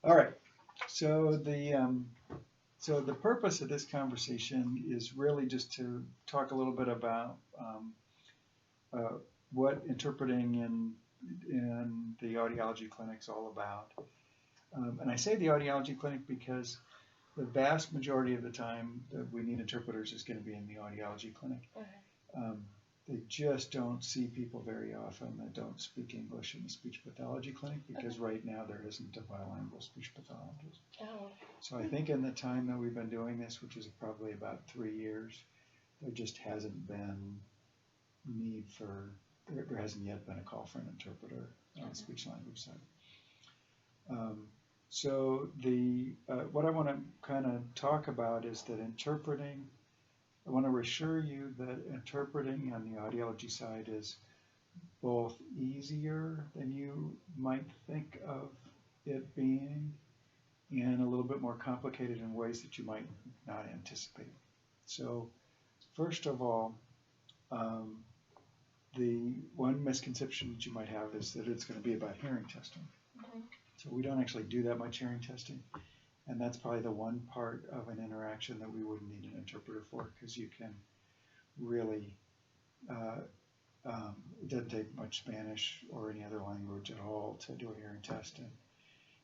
All right. So the purpose of this conversation is really just to talk a little bit about uh, what interpreting in the audiology clinic is all about. And I say the audiology clinic because the vast majority of the time that we need interpreters is going to be in the audiology clinic. Um, they just don't see people very often that don't speak English in the speech pathology clinic because right now there isn't a bilingual speech pathologist. Oh. So I think in the time that we've been doing this, which is probably about 3 years, there just hasn't been need for, there hasn't yet been a call for an interpreter on the speech language side. So what I want to kind of talk about is that interpreting, I want to assure you that interpreting on the audiology side is both easier than you might think of it being and a little bit more complicated in ways that you might not anticipate. So first of all, the one misconception that you might have is that it's going to be about hearing testing. So we don't actually do that much hearing testing. And that's probably the one part of an interaction that we wouldn't need an interpreter for because you can really, it doesn't take much Spanish or any other language at all to do a hearing test. And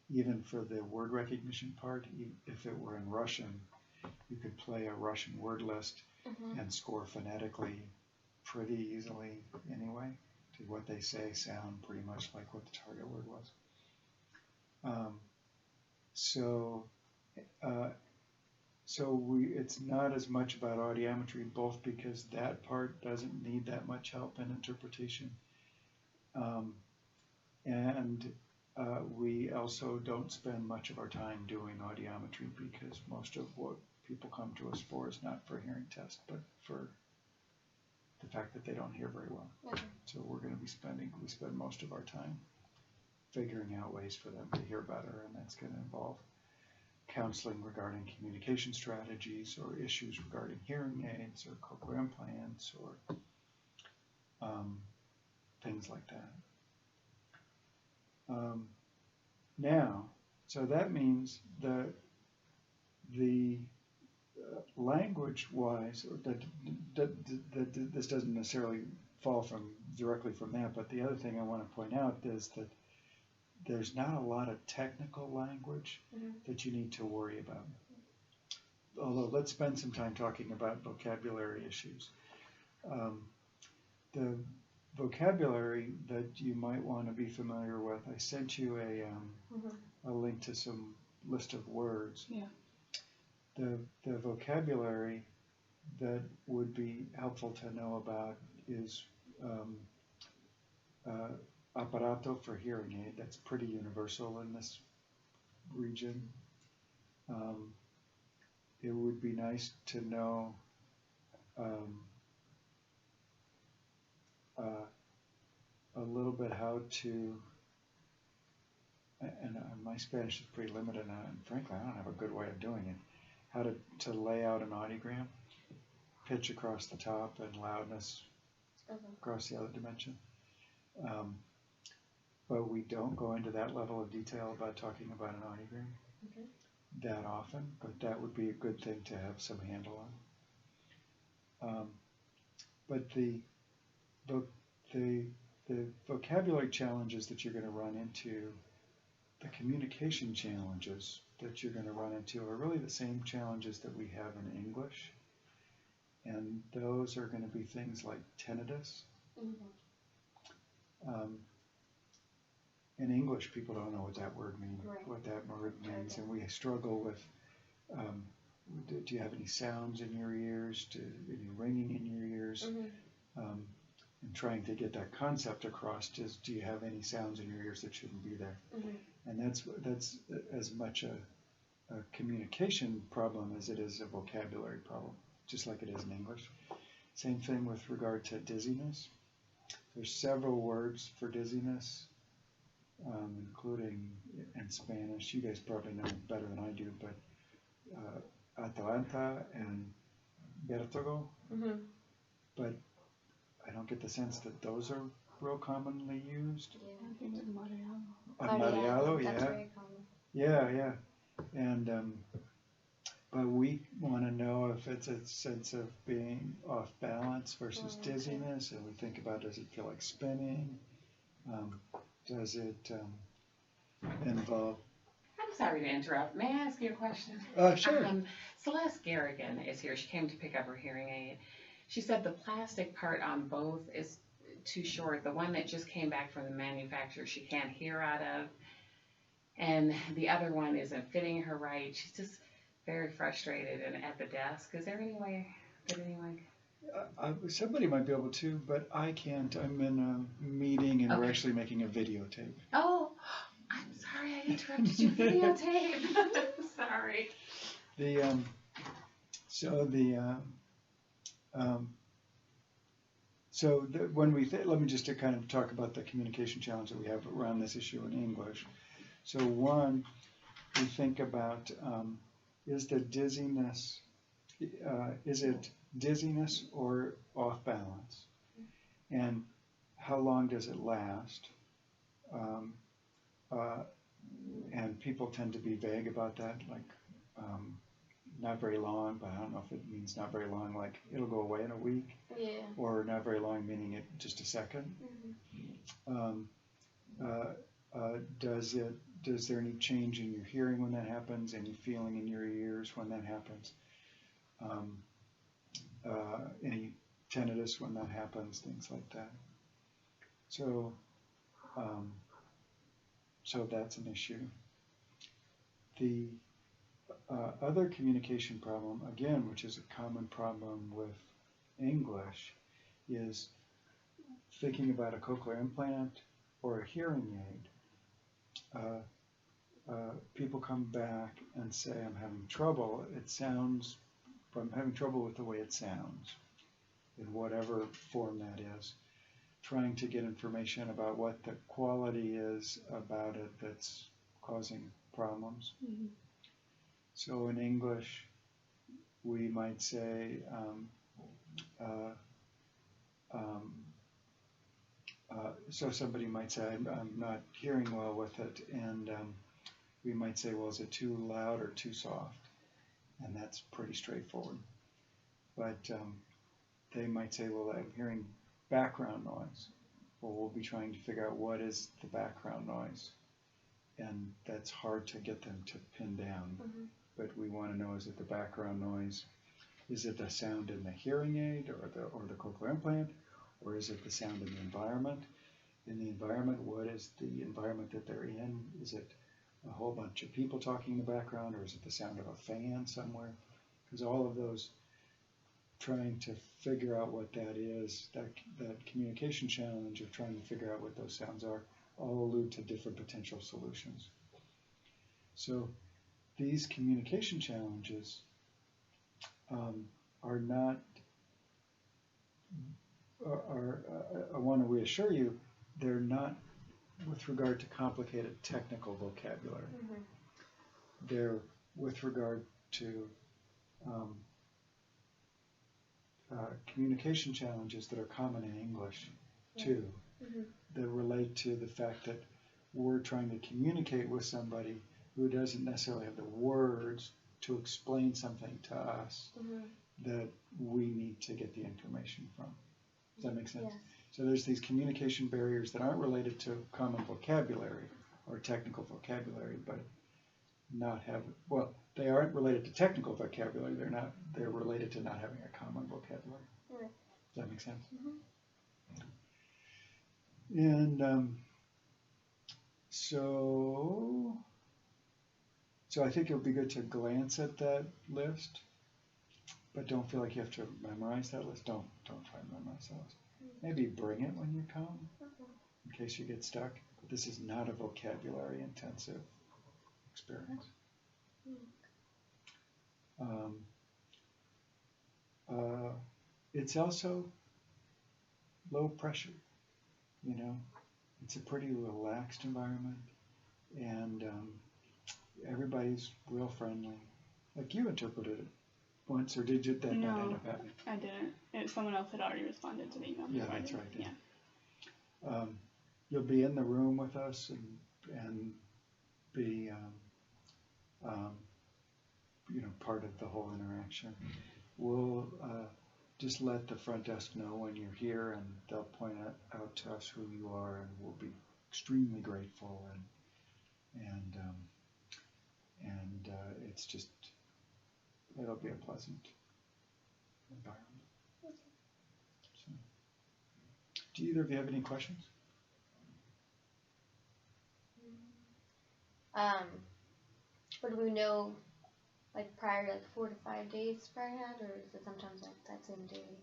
even for the word recognition part, if it were in Russian, you could play a Russian word list and score phonetically pretty easily anyway. To what they say sound pretty much like what the target word was. It's not as much about audiometry, both because that part doesn't need that much help in interpretation, and we also don't spend much of our time doing audiometry because most of what people come to us for is not for a hearing test, but for the fact that they don't hear very well. So we're going to be we spend most of our time figuring out ways for them to hear better, and that's going to involve counseling regarding communication strategies or issues regarding hearing aids or cochlear implants or things like that. Now, so that means that the language-wise, that this doesn't necessarily fall directly from that, but the other thing I want to point out is that there's not a lot of technical language that you need to worry about. Although let's spend some time talking about vocabulary issues. The vocabulary that you might want to be familiar with, I sent you a link to some list of words. Yeah. The vocabulary that would be helpful to know about is apparato for hearing aid. That's pretty universal in this region. It would be nice to know a little bit how to, and my Spanish is pretty limited, and frankly, I don't have a good way of doing it, how to lay out an audiogram, pitch across the top and loudness across the other dimension. But we don't go into that level of detail about talking about an audiogram that often, but that would be a good thing to have some handle on. But the vocabulary challenges that you're going to run into, the communication challenges that you're going to run into are really the same challenges that we have in English. And those are going to be things like tinnitus. In English, people don't know what that word means, and we struggle with, do you have any sounds in your ears, any ringing in your ears? And trying to get that concept across is, do you have any sounds in your ears that shouldn't be there? And that's as much a communication problem as it is a vocabulary problem, just like it is in English. Same thing with regard to dizziness. There's several words for dizziness, including in Spanish. You guys probably know better than I do, but atalanta and vértigo. But I don't get the sense that those are real commonly used. Yeah, I think it's Mareado, That's yeah. very common. Yeah. And but we want to know if it's a sense of being off balance versus dizziness, and we think about, does it feel like spinning? Um, does it involve? I'm sorry to interrupt. May I ask you a question? Sure. Celeste Garrigan is here. She came to pick up her hearing aid. She said the plastic part on both is too short. The one that just came back from the manufacturer, she can't hear out of, and the other one isn't fitting her right. She's just very frustrated and at the desk. Is there any way that anyone? Somebody might be able to, but I can't. I'm in a meeting and we're Okay. actually making a videotape. Oh, I'm sorry I interrupted your videotape. Sorry. When we let me just kind of talk about the communication challenge that we have around this issue in English. So one, we think about, is the dizziness, is it dizziness or off balance? And how long does it last? And people tend to be vague about that, like not very long, but I don't know if it means not very long, like it'll go away in a week, or not very long, meaning it just a second. Does there any change in your hearing when that happens? Any feeling in your ears when that happens? Any tinnitus when that happens? Things like that. So that's an issue. The other communication problem, again, which is a common problem with English, is thinking about a cochlear implant or a hearing aid. People come back and say, I'm having trouble. I'm having trouble with the way it sounds, in whatever form that is. Trying to get information about what the quality is about it that's causing problems. Mm-hmm. So in English, we might say, so somebody might say, I'm not hearing well with it, and we might say, well, is it too loud or too soft? And that's pretty straightforward. But they might say, well, I'm hearing background noise. Well, we'll be trying to figure out what is the background noise. And that's hard to get them to pin down. Mm-hmm. But we want to know, is it the background noise? Is it the sound in the hearing aid or the cochlear implant? Or is it the sound in the environment? In the environment, what is the environment that they're in? Is it a whole bunch of people talking in the background, or is it the sound of a fan somewhere? Because all of those, trying to figure out what that is, that communication challenge of trying to figure out what those sounds are, all allude to different potential solutions. So these communication challenges are not, I want to reassure you, they're not with regard to complicated technical vocabulary. Mm-hmm. They're with regard to communication challenges that are common in English, too, mm-hmm. that relate to the fact that we're trying to communicate with somebody who doesn't necessarily have the words to explain something to us, mm-hmm. that we need to get the information from. Does that make sense? Yes. So there's these communication barriers that aren't related to common vocabulary or technical vocabulary, but they aren't related to technical vocabulary. They're related to not having a common vocabulary. Right. Does that make sense? Mm-hmm. And so I think it would be good to glance at that list, but don't feel like you have to memorize that list. Don't try and memorize that list. Maybe bring it when you come, in case you get stuck. But this is not a vocabulary intensive experience. It's also low pressure. It's a pretty relaxed environment, and everybody's real friendly. Like, you interpreted it once, or did you that No, not end up happening? I didn't. Someone else had already responded to the email. Yeah, that's right. Yeah. You'll be in the room with us and be part of the whole interaction. We'll just let the front desk know when you're here, and they'll point out to us who you are, and we'll be extremely grateful. And it's just, it'll be a pleasant environment. So, do either of you have any questions? But do we know, like prior, like 4 to 5 days beforehand, or is it sometimes like that same day?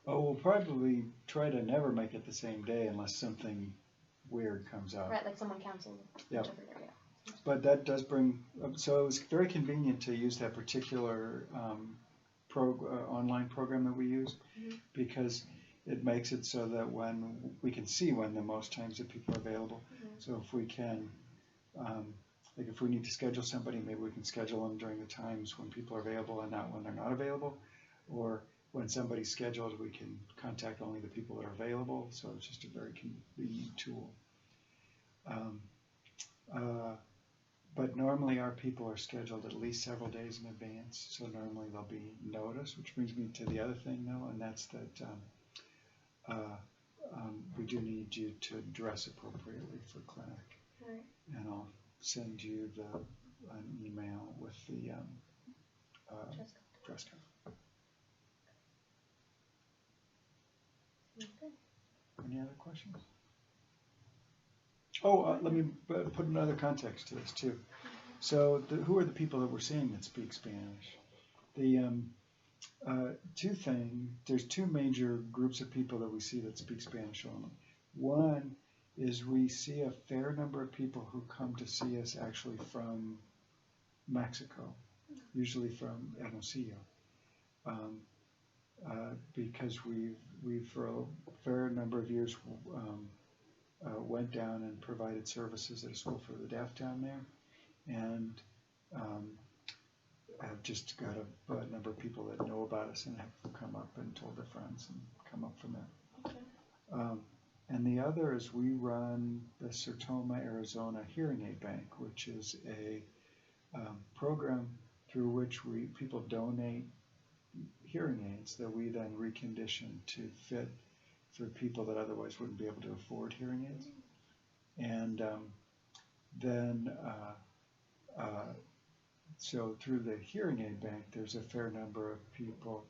Oh, we'll probably try to never make it the same day unless something weird comes up. Right, like someone canceled. Yep. Yeah. But that does bring, so it was very convenient to use that particular online program that we use, because it makes it so that when we can see when the most times that people are available. So if we can, like if we need to schedule somebody, maybe we can schedule them during the times when people are available and not when they're not available. Or when somebody's scheduled, we can contact only the people that are available. So it's just a very convenient tool. But normally our people are scheduled at least several days in advance, so normally there'll be notice, which brings me to the other thing though, and that's that we do need you to dress appropriately for clinic. Right. And I'll send you an email with the dress code. Okay. Any other questions? Oh, let me put another context to this too. So, who are the people that we're seeing that speak Spanish? There's two major groups of people that we see that speak Spanish only. One is we see a fair number of people who come to see us actually from Mexico, usually from Hermosillo, because we've for a fair number of years went down and provided services at a school for the deaf down there, and I've just got a number of people that know about us and have come up and told their friends and come up from there. Okay. And the other is we run the Sertoma, Arizona Hearing Aid Bank, which is a program through which people donate hearing aids that we then recondition to fit for people that otherwise wouldn't be able to afford hearing aids. And then so through the Hearing Aid Bank, there's a fair number of people.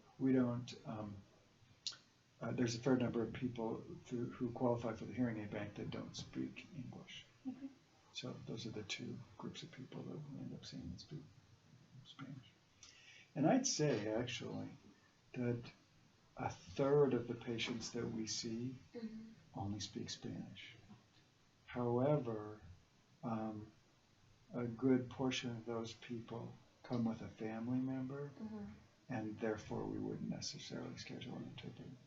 There's a fair number of people who qualify for the Hearing Aid Bank that don't speak English. Okay. So those are the two groups of people that we end up seeing that speak Spanish. And I'd say actually that a third of the patients that we see only speak Spanish. However, a good portion of those people come with a family member, and therefore we wouldn't necessarily schedule an interpreter.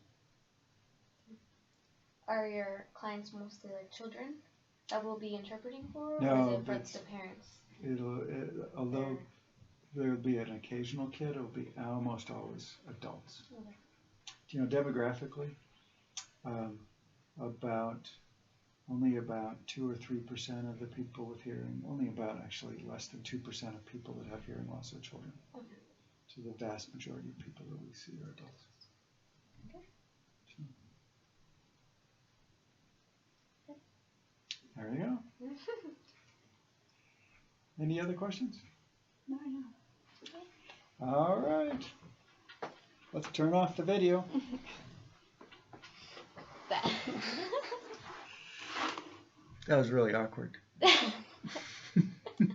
Are your clients mostly like children that we'll be interpreting for, No, or is it for the parents? Although there'll be an occasional kid, it'll be almost always adults. Okay. You know, demographically, only about 2 or 3% of the people with hearing, only about actually less than 2% of people that have hearing loss are children. Okay. So the vast majority of people that we see are adults. Okay. So, there you go. Any other questions? No, I know. All right. Let's turn off the video. That was really awkward.